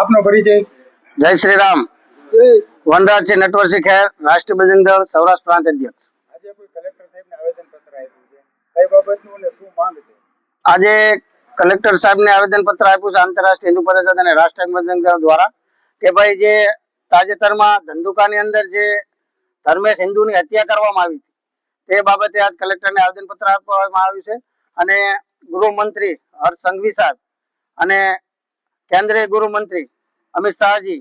આપનો પરિચય? જય શ્રી રામ. વનરાજ છે નટવરસિંહ ખેર, રાષ્ટ્રીય બજરંગ દળ સૌરાષ્ટ્ર પ્રાંત અધ્યક્ષ. આજે કોઈ કલેક્ટર સાહેબને આવેદન પત્ર આપ્યું છે, કઈ બાબતનું અને શું માંગ છે? આજે કલેક્ટર સાહેબને આવેદન પત્ર આપ્યું છે આંતરરાષ્ટ્રીય હિન્દુ પરિષદ અને રાષ્ટ્રીય બજરંગ દળ દ્વારા કે ભાઈ જે તાજેતરમાં ધંધુકાની અંદર જે ધર્મેશ હિન્દુની હત્યા કરવામાં આવી તે બાબતે આજ કલેક્ટરને આવેદન પત્ર આપવામાં આવ્યું છે અને ગૃહમંત્રી હર્ષ સંઘવી સાહેબ અને કેન્દ્રીય ગૃહમંત્રી અમિત શાહજી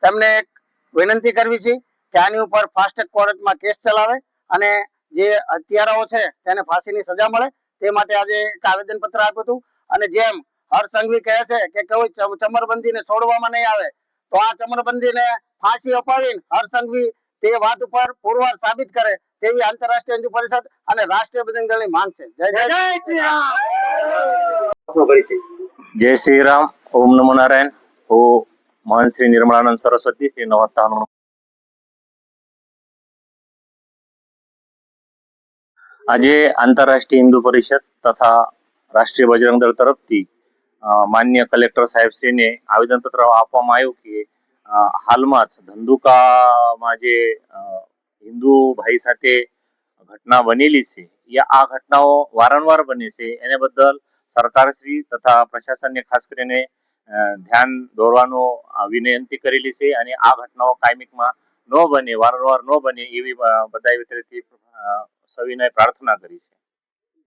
તેમને એક વિનંતી કરવી છે કે આની ઉપર ફાસ્ટ ટ્રેક કોર્ટમાં કેસ ચલાવે અને જે હત્યારાઓ છે તેને ફાંસીની સજા મળે તે માટે આજે એક આવેદન પત્ર આપ્યું હતું. અને જેમ હર્ષ સંઘવી કહે છે કે કોઈ ચમરબંધીને છોડવામાં નહીં આવે તો આ ચમરબંધીને ફાંસી અપાવીને હર્ષ સંઘવી તે વાત ઉપર પુરવાર સાબિત કરે તેવી આંતરરાષ્ટ્રીય હિન્દુ પરિષદ અને રાષ્ટ્રીય બજરંગ દળની માંગ છે. જય શ્રી રામ. જય શ્રી રામ. ઓમ નમો નારાયણ. હું મહંત શ્રી નિર્મળાનંદ સરસ્વતી શ્રી નવતાનું આજે આંતરરાષ્ટ્રીય હિન્દુ પરિષદ તથા રાષ્ટ્રીય બજરંગ દળ તરફથી માન્ય કલેક્ટર સાહેબશ્રીને આવેદનપત્ર આપવામાં આવ્યું કે હાલમાં જ ધંધુકામાં જે હિન્દુ ભાઈ સાથે ઘટના બનેલી છે આ ઘટનાઓ વારંવાર બને છે એને બદલ સરકારશ્રી તથા પ્રશાસનને ખાસ કરીને ધ્યાન દોરવાનો વિનંતી કરેલી છે અને આ ઘટનાઓ કાયમિકમાં ન બને, વારંવાર ન બને એવી બધા વતીથી સવિનય પ્રાર્થના કરી છે.